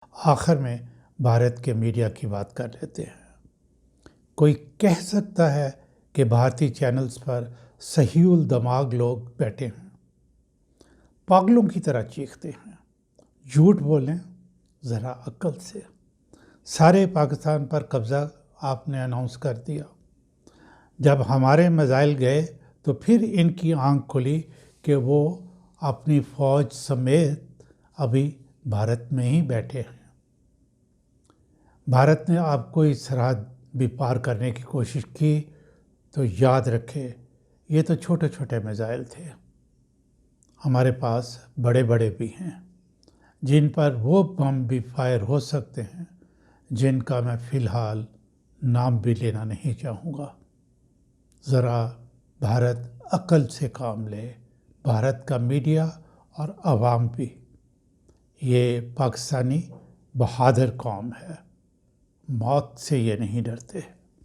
آخر میں بھارت کے میڈیا کی بات کر لیتے ہیں۔ کوئی کہہ سکتا ہے کہ بھارتی چینلز پر صحیح الدماغ لوگ بیٹھے ہیں، پاگلوں کی طرح چیختے ہیں، جھوٹ بولیں ذرا عقل سے۔ سارے پاکستان پر قبضہ آپ نے اناؤنس کر دیا، جب ہمارے میزائل گئے تو پھر ان کی آنکھ کھلی کہ وہ اپنی فوج سمیت ابھی بھارت میں ہی بیٹھے ہیں۔ بھارت نے آپ کو اس سرحد بھی پار کرنے کی کوشش کی تو یاد رکھے یہ تو چھوٹے چھوٹے میزائل تھے، ہمارے پاس بڑے بڑے بھی ہیں جن پر وہ بم بھی فائر ہو سکتے ہیں جن کا میں فی الحال نام بھی لینا نہیں چاہوں گا۔ ذرا بھارت عقل سے کام لے، بھارت کا میڈیا اور عوام بھی۔ یہ پاکستانی بہادر قوم ہے، موت سے یہ نہیں ڈرتے۔